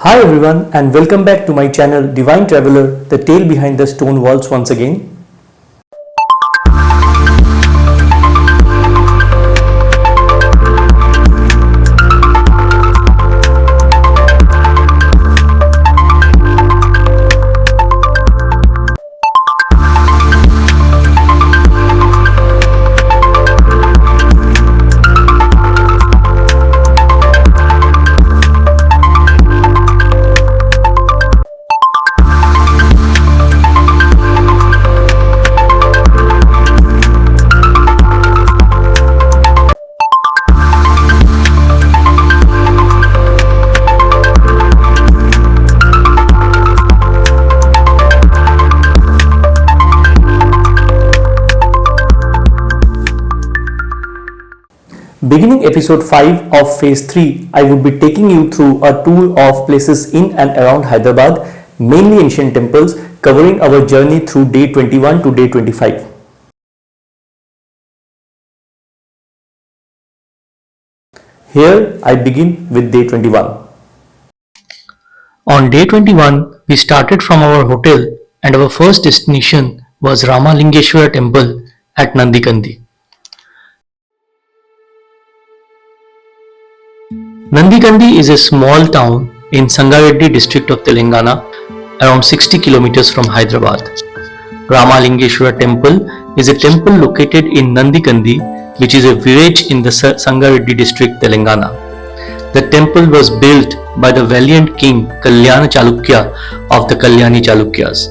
Hi everyone and welcome back to my channel Divine Traveler, the tale behind the stone walls once again. Beginning episode 5 of phase 3, I would be taking you through a tour of places in and around Hyderabad, mainly ancient temples, covering our journey through day 21 to day 25. Here I begin with day 21. On day 21, we started from our hotel and our first destination was Ramalingeshwara temple at Nandikandi. Nandikandi is a small town in Sangareddy district of Telangana, around 60 kilometers from Hyderabad. Ramalingeshwara temple is a temple located in Nandikandi, which is a village in the Sangareddy district, Telangana. The temple was built by the valiant king Kalyana Chalukya of the Kalyani Chalukyas.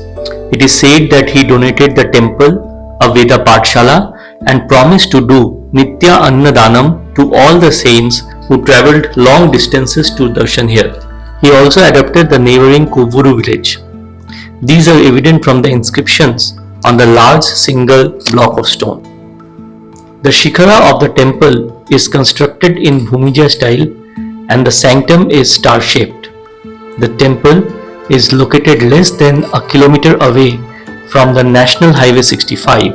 It is said that he donated the temple, a Veda Pathshala, and promised to do Nitya Annadanam to all the saints who travelled long distances to darshan here. He also adopted the neighbouring Kovuru village. These are evident from the inscriptions on the large single block of stone. The Shikhara of the temple is constructed in Bhumija style and the sanctum is star-shaped. The temple is located less than a kilometer away from the National Highway 65.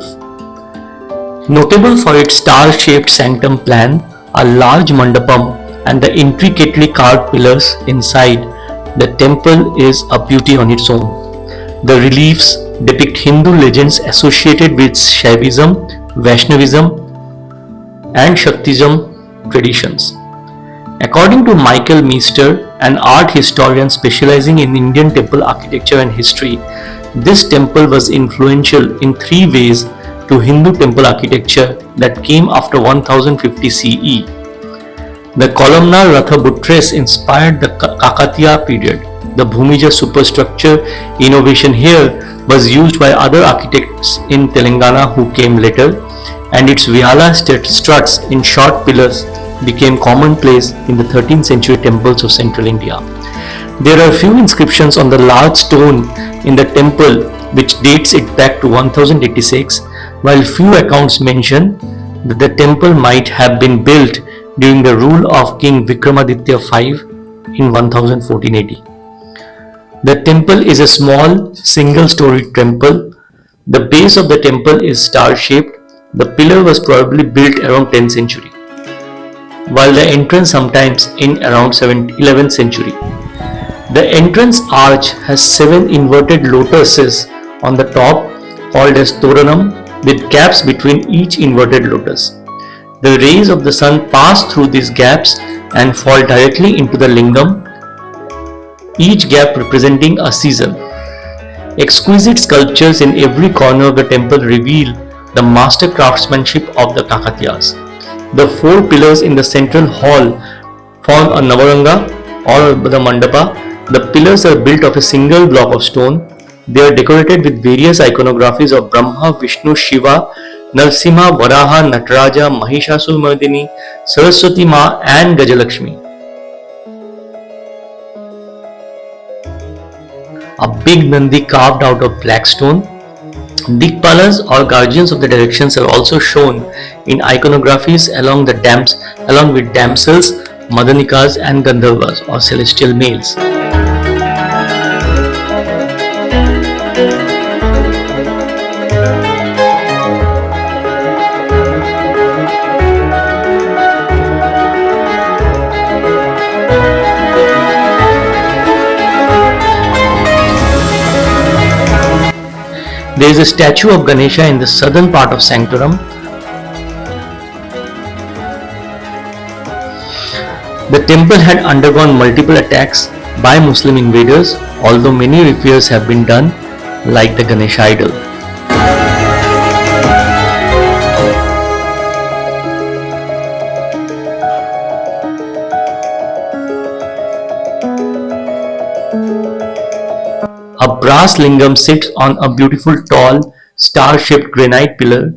Notable for its star-shaped sanctum plan, a large mandapam and the intricately carved pillars inside the temple is a beauty on its own. The reliefs depict Hindu legends associated with Shaivism, Vaishnavism and Shaktism traditions. According to Michael Meester, an art historian specializing in Indian temple architecture and history, this temple was influential in three ways to Hindu temple architecture that came after 1050 CE. The columnar Ratha buttress inspired the Kakatiya period. The Bhumija superstructure innovation here was used by other architects in Telangana who came later, and its Vihala struts in short pillars became commonplace in the 13th century temples of central India. There are few inscriptions on the large stone in the temple which dates it back to 1086, while few accounts mention that the temple might have been built during the rule of King Vikramaditya V in 1014 AD. The temple is a small single-storied temple. The base of the temple is star-shaped. The pillar was probably built around 10th century, while the entrance sometimes in around 11th century. The entrance arch has 7 inverted lotuses on the top called as Toranam, with gaps between each inverted lotus. The rays of the sun pass through these gaps and fall directly into the lingam, each gap representing a season. Exquisite sculptures in every corner of the temple reveal the master craftsmanship of the Kakatiyas. The 4 pillars in the central hall form a Navaranga or the Mandapa. The pillars are built of a single block of stone. They are decorated with various iconographies of Brahma, Vishnu, Shiva, Narasimha, Varaha, Nataraja, Mahishasumardini, Saraswati Ma and Gajalakshmi. A big Nandi carved out of black stone. Dikpalas or guardians of the directions are also shown in iconographies along with damsels, Madanikas and Gandharvas or celestial males. There is a statue of Ganesha in the southern part of Sanctorum. The temple had undergone multiple attacks by Muslim invaders, although many repairs have been done, like the Ganesha idol. A brass lingam sits on a beautiful tall star-shaped granite pillar.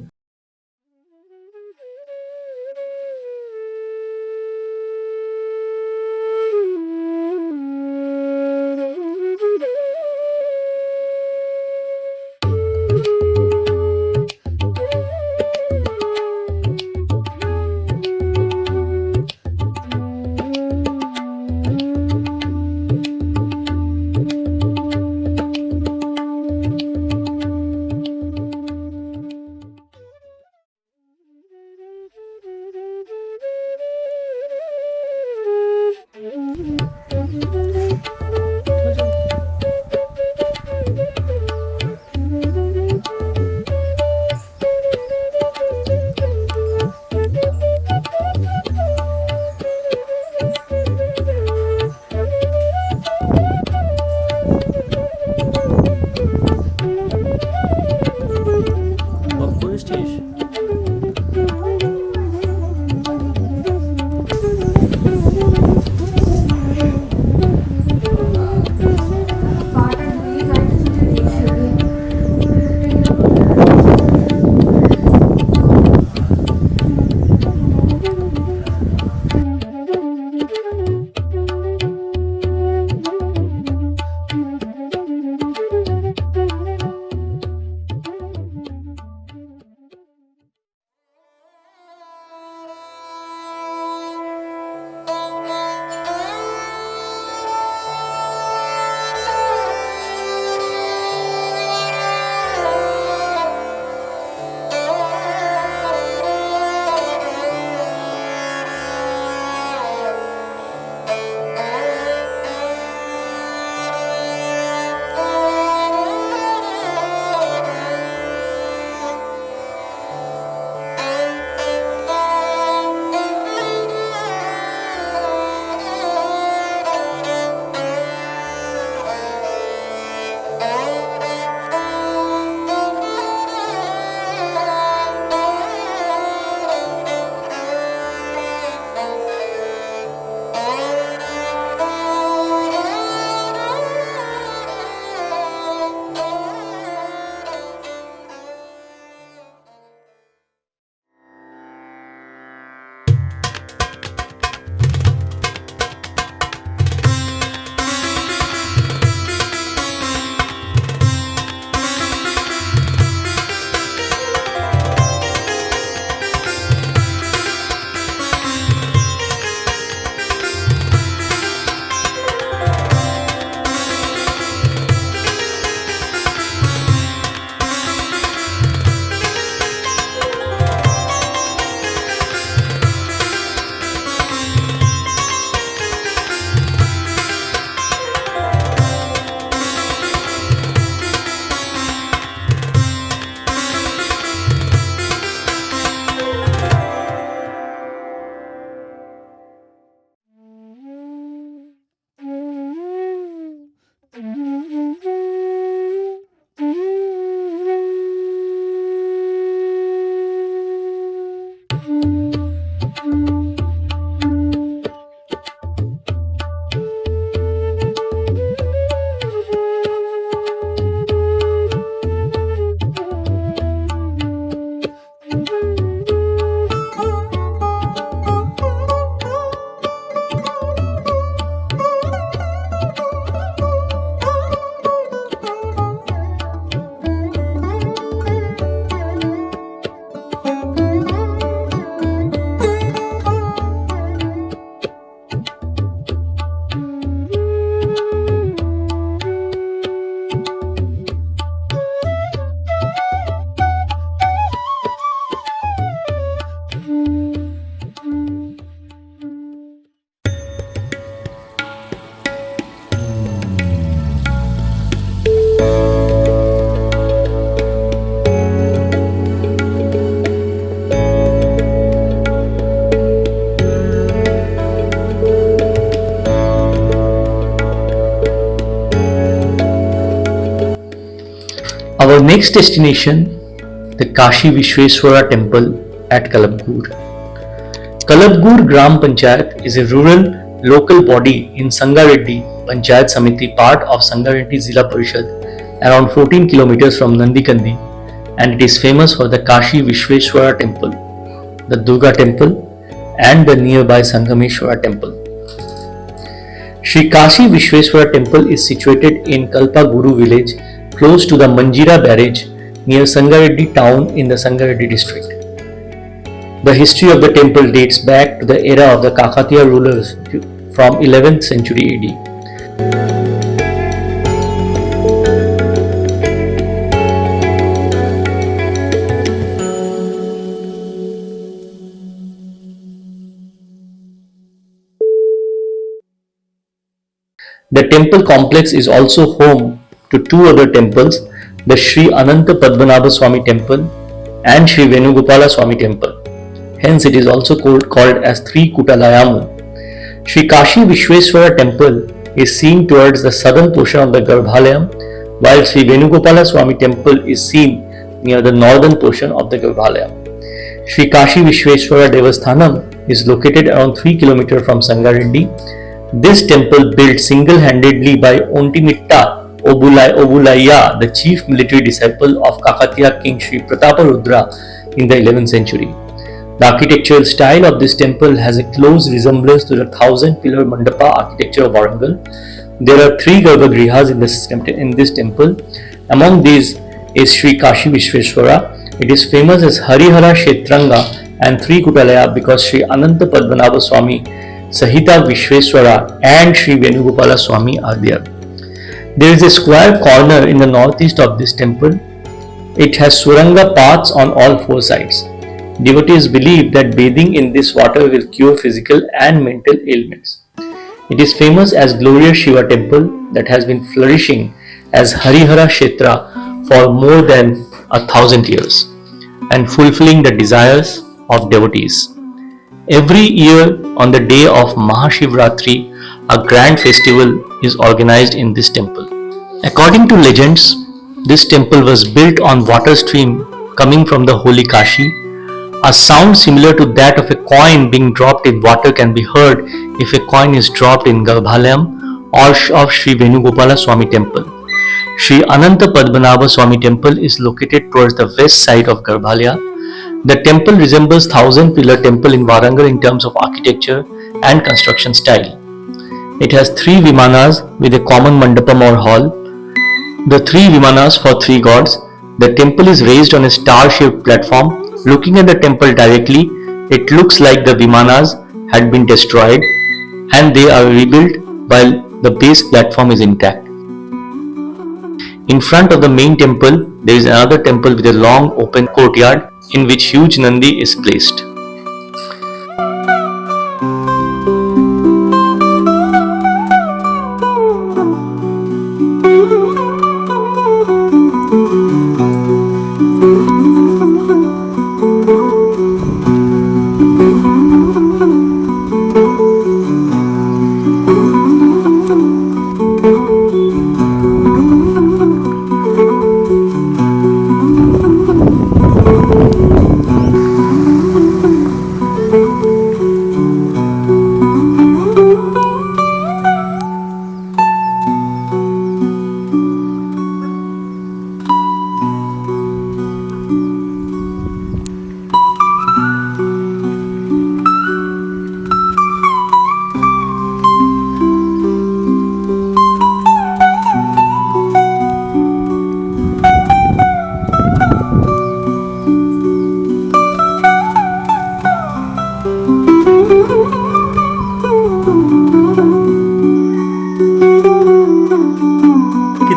Our next destination, the Kashi Vishweswara Temple at Kalabgur. Kalabgur Gram Panchayat is a rural local body in Sangareddy Panchayat Samiti, part of Sangareddy Zilla Parishad, around 14 kilometers from Nandikandi, and it is famous for the Kashi Vishweswara Temple, the Durga Temple, and the nearby Sangameshwara Temple. Sri Kashi Vishweswara Temple is situated in Kalpaguru village, close to the Manjira barrage near Sangareddy town in the Sangareddy district. The history of the temple dates back to the era of the Kakatiya rulers from 11th century AD. The temple complex is also home to two other temples, the Sri Ananta Padmanabha Swami Temple and Sri Venugopala Swami Temple. Hence it is also called as Three Kutalayamu. Sri Kashi Vishweswara Temple is seen towards the southern portion of the Garbhalayam, while Sri Venugopala Swami Temple is seen near the northern portion of the Garbhalayam. Sri Kashi Vishweswara Devasthanam is located around 3 km from Sangareddy. This temple built single-handedly by Ontimitta Obulaiya, the chief military disciple of Kakatiya king Sri Prataparudra in the 11th century. The architectural style of this temple has a close resemblance to the 1000-pillar Mandapa architecture of Warangal. There are 3 Garbhagrihas in this temple. Among these is Sri Kashi Vishweswara. It is famous as Harihara Kshetranga and Three Kutalaya because Sri Ananta Padmanabha Swami, Sahita Vishweswara and Sri Venugopala Swami are there. There is a square corner in the northeast of this temple. It has Suranga paths on all 4 sides. Devotees believe that bathing in this water will cure physical and mental ailments. It is famous as Glorious Shiva Temple that has been flourishing as Harihara Kshetra for more than 1,000 years and fulfilling the desires of devotees. Every year on the day of Mahashivratri, a grand festival is organized in this temple. According to legends, this temple was built on water stream coming from the holy Kashi. A sound similar to that of a coin being dropped in water can be heard if a coin is dropped in Garbhalayam or of Sri Venugopala Swami Temple. Sri Ananta Padmanabha Swami Temple is located towards the west side of Garbhalaya. The temple resembles 1000-pillar temple in Warangal in terms of architecture and construction style. It has 3 vimanas with a common mandapam or hall. The 3 vimanas for 3 gods. The temple is raised on a star-shaped platform. Looking at the temple directly, it looks like the vimanas had been destroyed and they are rebuilt while the base platform is intact. In front of the main temple, there is another temple with a long open courtyard in which huge Nandi is placed.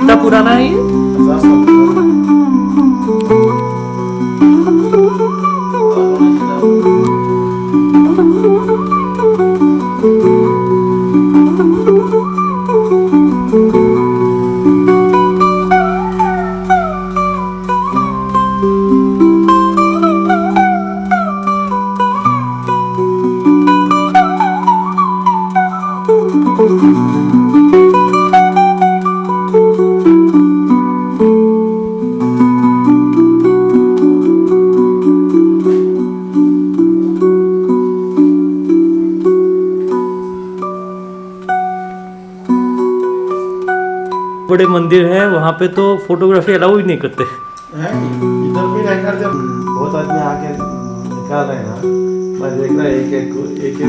कितना पुराना है ये? 50 साल बड़े मंदिर है वहाँ पे तो फोटोग्राफी अलाउ ही नहीं करते है इधर भी नहीं करते। बहुत आदमी आके निकाल रहे हैं ना, मैं देख रहा एक एक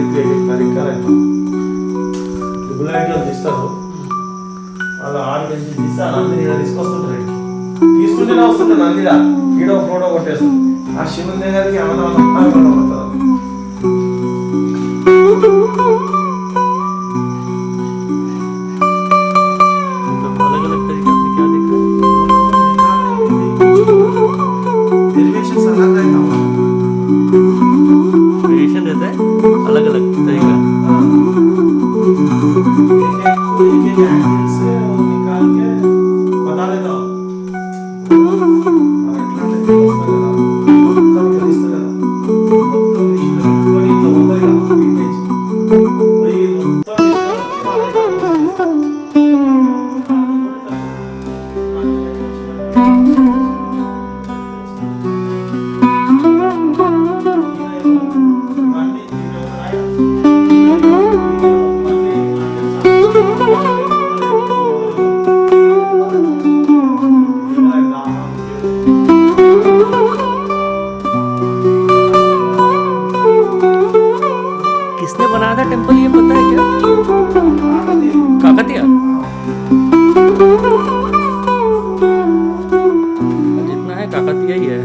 तरीका रहता ರೆಗ್ಯುಲರ್ ఇస్తారు అలా 6 గంటలు తీసి ఆ నందిని తీసుకొస్తుంటారు. తీసుకుంటేనే వస్తుంటారు నందిరా ఈడో ఫోటో కొట్టేస్తుంది. ఆ శివుని దగ్గరికి ఏమైనా పోతారు. किसने बनाया था टेम्पल ये पता है क्या? काकतिया। जितना है काकतिया ही है।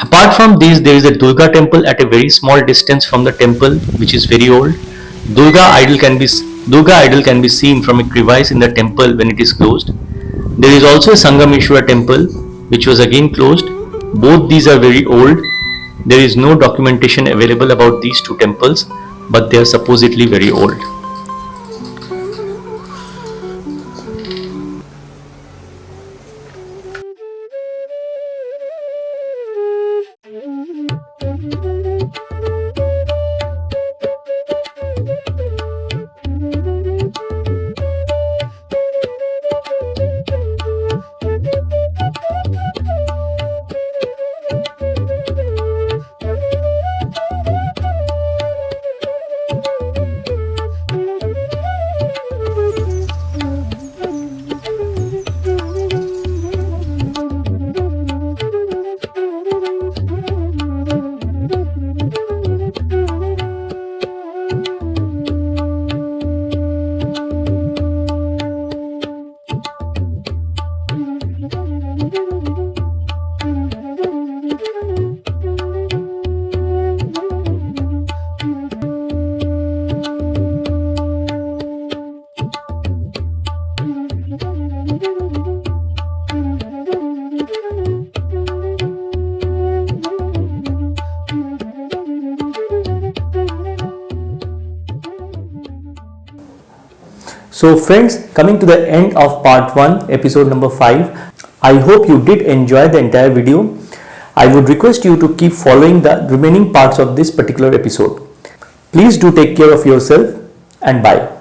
Apart from these, there is a Durga temple at a very small distance from the temple, which is very old. Durga idol can be Durga idol can be seen from a crevice in the temple when it is closed. There is also a Sangameshwara temple, which was again closed. Both these are very old. There is no documentation available about these two temples, but they are supposedly very old. So friends, coming to the end of part 1, episode number 5, I hope you did enjoy the entire video. I would request you to keep following the remaining parts of this particular episode. Please do take care of yourself and bye.